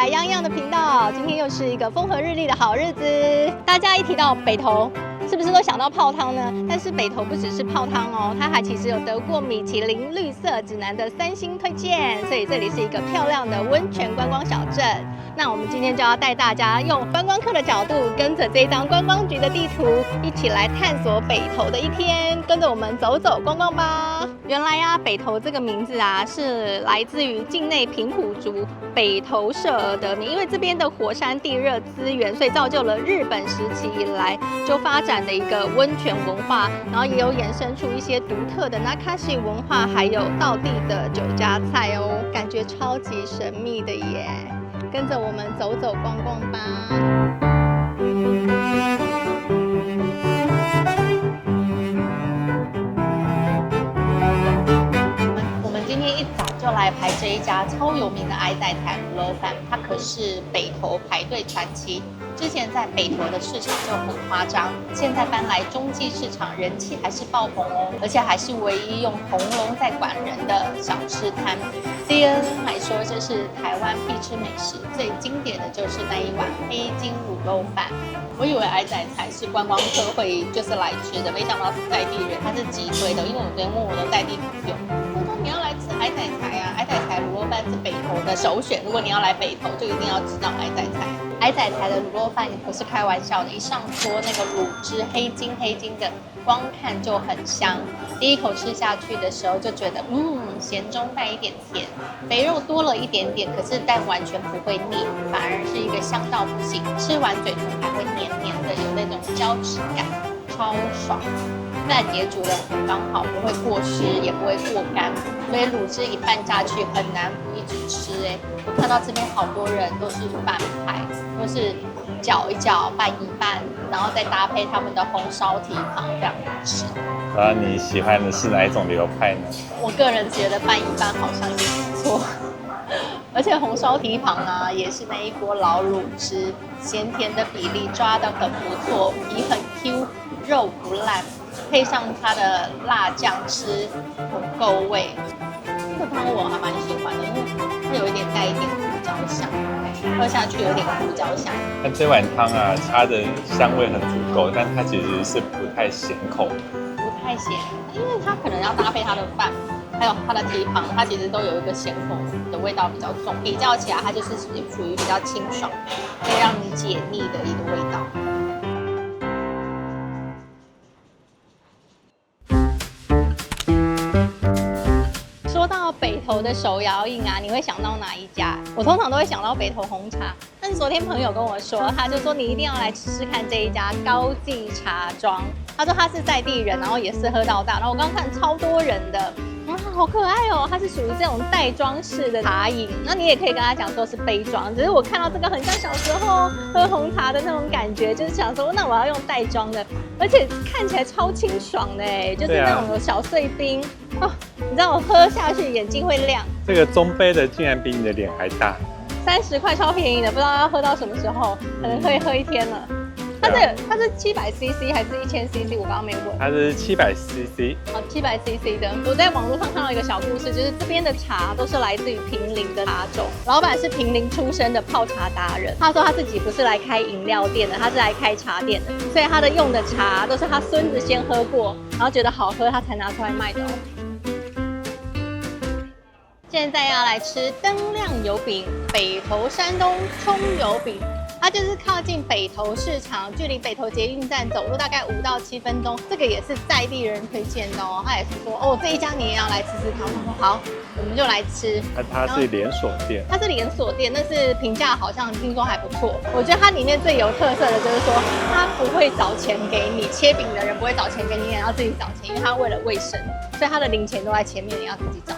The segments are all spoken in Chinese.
来央央的频道。今天又是一个风和日丽的好日子。大家一提到北投，是不是都想到泡汤呢？但是北投不只是泡汤哦，它还其实有得过米其林绿色指南的3星推荐，所以这里是一个漂亮的温泉观光小镇。那我们今天就要带大家用观光客的角度，跟着这张观光局的地图，一起来探索北投的一天，跟着我们走走逛逛吧。原来啊，北投这个名字啊，是来自于境内平埔族北投社而得名，因为这边的火山地热资源，所以造就了日本时期以来就发展的一个温泉文化，然后也有衍生出一些独特的 Nakashi 文化，还有道地的酒家菜哦，感觉超级神秘的耶。跟着我们走走逛逛吧。我们今天一早就来排这一家超有名的矮仔台卤肉饭，它可是北投排队传奇。之前在北投的市场就很夸张，现在搬来中继市场，人气还是爆棚哦，而且还是唯一用红龙在管人的小吃摊。CNN 还说这是台湾必吃美食，最经典的就是那一碗黑金卤肉饭。我以为矮仔才是观光客会就是来吃的，没想到是在地人，他是急推的。因为我昨天问我的在地朋友，他说你要来吃矮仔才啊，矮仔才卤肉饭是北投的首选，如果你要来北投，就一定要知道矮仔才。矮仔台的卤肉饭也不是开玩笑的，一上桌那个卤汁黑金的，光看就很香。第一口吃下去的时候就觉得，咸中带一点甜，肥肉多了一点点，可是但完全不会腻，反而是一个香到不行，吃完嘴唇还会黏黏的，有那种胶质感，超爽。饭也煮得很刚好，不会过湿，也不会过干，所以卤汁一拌下去很难不一直吃哎。我看到这边好多人都是拌派，都是搅一搅拌一拌，然后再搭配他们的红烧蹄膀这样子吃。你喜欢的是哪一种流派呢？我个人觉得拌一拌好像也不错，而且红烧蹄膀啊也是那一锅老卤汁，咸甜的比例抓得很不错，皮很 Q， 肉不烂。配上它的辣酱吃很够味，这个汤我还蛮喜欢的，因为它有一点带一点胡椒香，喝下去有点胡椒香。那这碗汤啊，它的香味很足够，但它其实是不太咸口的。不太咸，因为它可能要搭配它的饭，还有它的蹄膀，它其实都有一个咸口的味道比较重，比较起来它就是属于比较清爽，可以让你解腻的一个味道。说到北投的手摇饮啊，你会想到哪一家？我通常都会想到北投红茶，但是昨天朋友跟我说，他就说你一定要来吃吃看这一家高记茶庄。他说他是在地人，然后也是喝到大。然后我刚刚看超多人的，好可爱哦！它是属于这种袋装式的茶饮，那你也可以跟他讲说是杯装，只是我看到这个很像小时候喝红茶的那种感觉，就是想说那我要用袋装的，而且看起来超清爽的哎，就是那种有小碎冰哦，你知道我喝下去眼睛会亮。这个中杯的竟然比你的脸还大，30块超便宜的，不知道要喝到什么时候，可能可以喝一天了。它是700cc 还是1000cc？ 我刚刚没问。它是700cc。700cc 的。我在网络上看到一个小故事，就是这边的茶都是来自于坪林的茶种，老板是坪林出身的泡茶达人。他说他自己不是来开饮料店的，他是来开茶店的，所以他的用的茶都是他孙子先喝过，然后觉得好喝，他才拿出来卖的哦。现在要来吃灯亮油饼，北投山东葱油饼。它就是靠近北投市场，距离北投捷运站走路大概5到7分钟。这个也是在地人推荐的哦，他也是说这一家你也要来吃吃看。我说好，我们就来吃。它是连锁店，它是连锁店，但是评价好像听说还不错。我觉得它里面最有特色的就是说，它不会找钱给你，切饼的人不会找钱给你，你也要自己找钱，因为它为了卫生，所以它的零钱都在前面，你要自己找。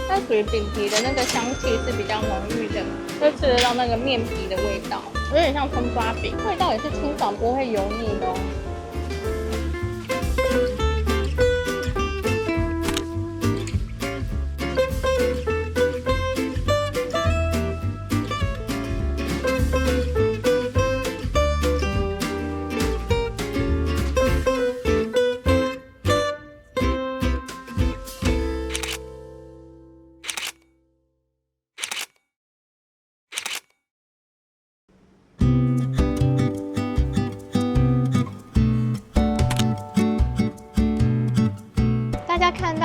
它属于饼皮的那个香气是比较浓郁的，会吃得到那个面皮的味道，有点像葱抓饼，味道也是清爽，不会油腻的哦。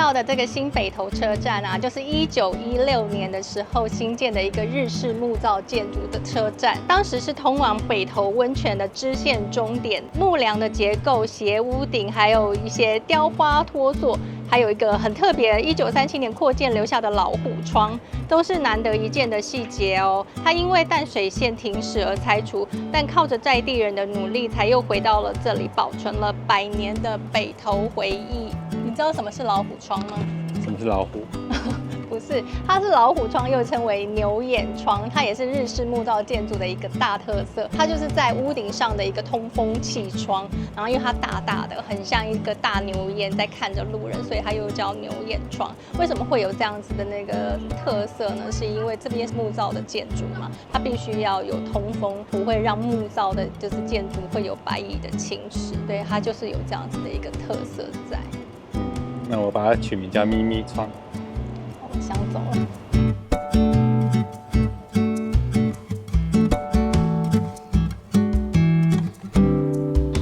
到的这个新北投车站啊，就是1916年的时候新建的一个日式木造建筑的车站，当时是通往北投温泉的支线终点。木梁的结构、斜屋顶，还有一些雕花托座。还有一个很特别，1937年扩建留下的老虎窗，都是难得一见的细节哦。它因为淡水线停驶而拆除，但靠着在地人的努力，才又回到了这里，保存了100年的北投回忆。你知道什么是老虎窗吗？什么是老虎？不是，它是老虎窗，又称为牛眼窗，它也是日式木造建筑的一个大特色。它就是在屋顶上的一个通风气窗，然后因为它大大的，很像一个大牛眼在看着路人，所以它又叫牛眼窗。为什么会有这样子的那个特色呢？是因为这边是木造的建筑嘛，它必须要有通风，不会让木造的就是建筑会有白蚁的侵蚀，对，它就是有这样子的一个特色在。那我把它取名叫咪咪窗。我想走了。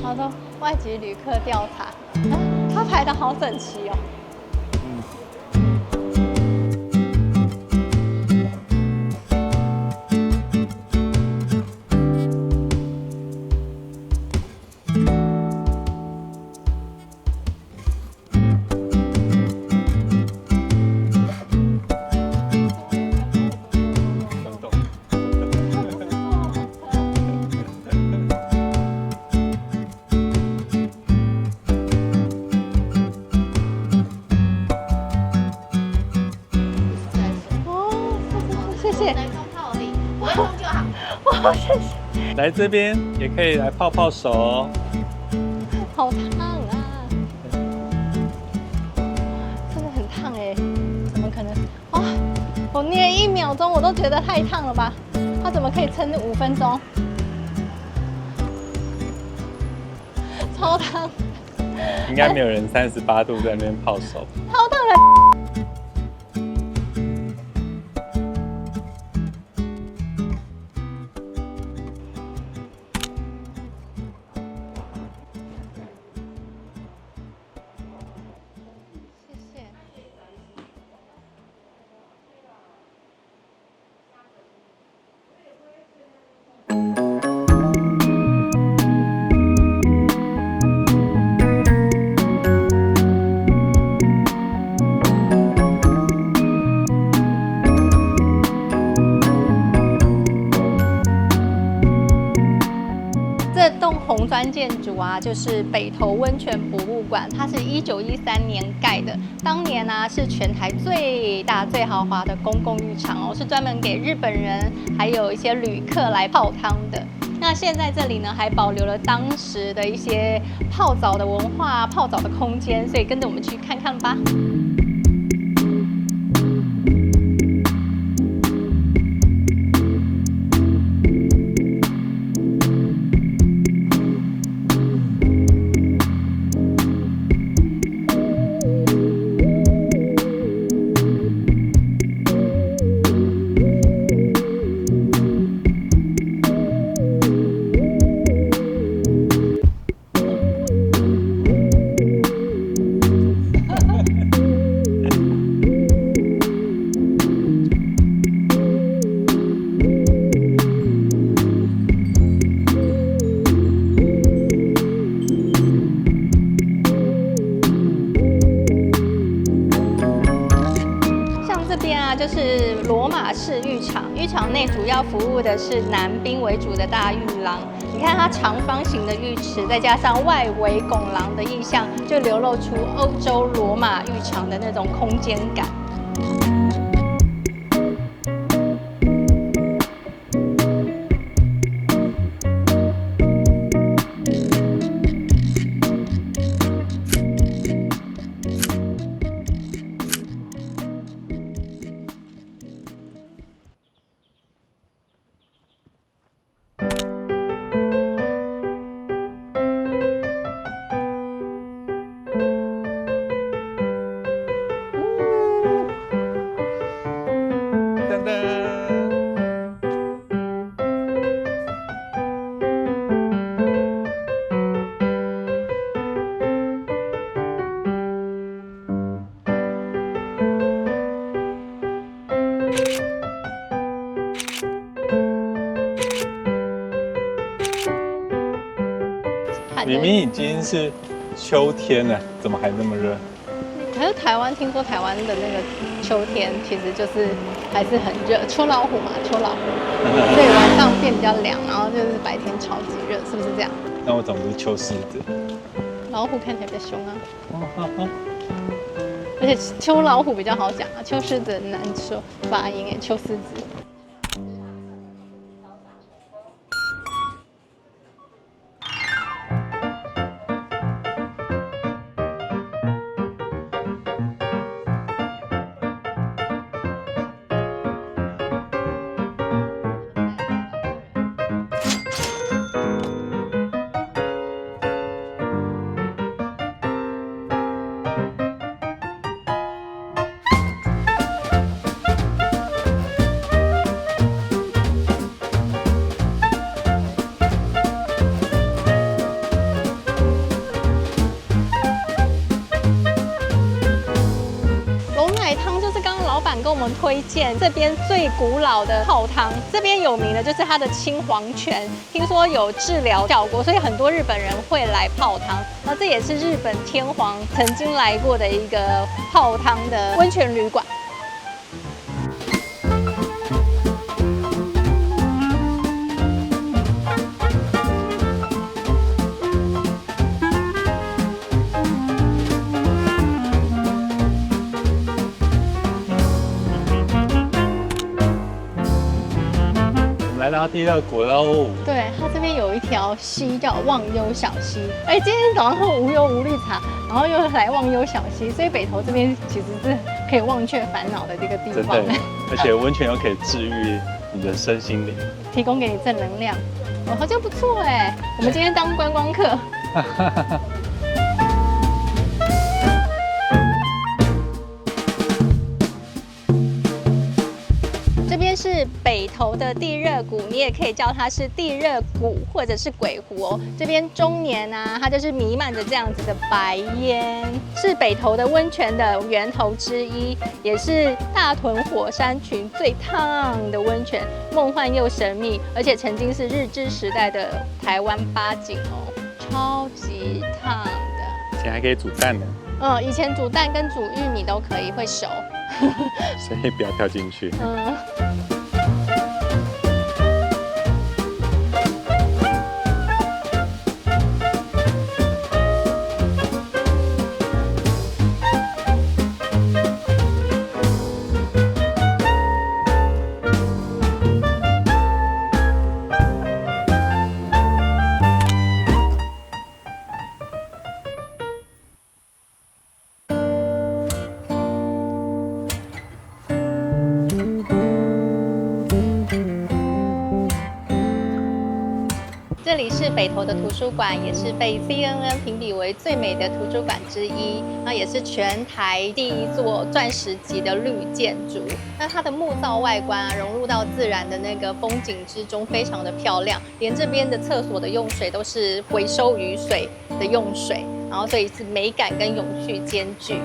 好的，外籍旅客调查，它排得好整齐哦。谢谢。来这边也可以来泡泡手哦。好烫啊！真的很烫哎，怎么可能？哇、我捏1秒钟我都觉得太烫了吧？它怎么可以撑5分钟？超烫！应该没有人38度在那边泡手。超烫的。这栋红砖建筑啊，就是北投温泉博物馆，它是1913年盖的。当年呢、是全台最大最豪华的公共浴场哦，是专门给日本人还有一些旅客来泡汤的。那现在这里呢，还保留了当时的一些泡澡的文化、泡澡的空间，所以跟着我们去看看吧。就是罗马式浴场，浴场内主要服务的是男宾为主的大浴廊。你看它长方形的浴池，再加上外围拱廊的意象，就流露出欧洲罗马浴场的那种空间感。蓝的。明明已经是秋天了，怎么还那么热？还有台湾，听说台湾的那个秋天其实就是还是很热，秋老虎嘛，秋老虎，所以晚上变比较凉，然后就是白天超级热，是不是这样？那我怎么不是秋狮子？老虎看起来比较凶啊，而且秋老虎比较好讲啊，秋狮子很难说发音哎，秋狮子。跟我们推荐这边最古老的泡汤，这边有名的就是它的青黄泉，听说有治疗效果，所以很多日本人会来泡汤。那这也是日本天皇曾经来过的一个泡汤的温泉旅馆。来到地热谷喽。对，它这边有一条溪叫忘忧小溪。哎，今天早上喝无忧无虑茶，然后又来忘忧小溪，所以北投这边其实是可以忘却烦恼的这个地方。真的，而且温泉又可以治愈你的身心灵，提供给你正能量。哦，好像不错哎。我们今天当观光客。这边是北投的地热谷，你也可以叫它是地热谷或者是鬼湖哦。这边终年啊，它就是弥漫着这样子的白烟，是北投的温泉的源头之一，也是大屯火山群最烫的温泉，梦幻又神秘，而且曾经是日治时代的台湾八景哦，超级烫的。以前还可以煮蛋呢。以前煮蛋跟煮玉米都可以，会熟。所以不要跳进去。这里是北投的图书馆，也是被 CNN 评比为最美的图书馆之一。那也是全台第一座钻石级的绿建筑。那它的木造外观啊，融入到自然的那个风景之中，非常的漂亮。连这边的厕所的用水都是回收雨水的用水，然后所以是美感跟永续兼具。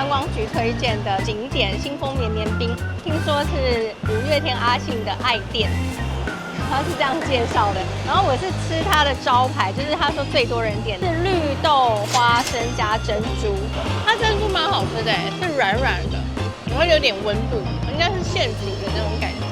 观光局推荐的景点新丰绵绵冰，听说是五月天阿信的爱店，他是这样介绍的。然后我是吃它的招牌，就是他说最多人点是绿豆花生加珍珠，它珍珠蛮好吃的，是软软的，然后有点温度，应该是现煮的那种感觉。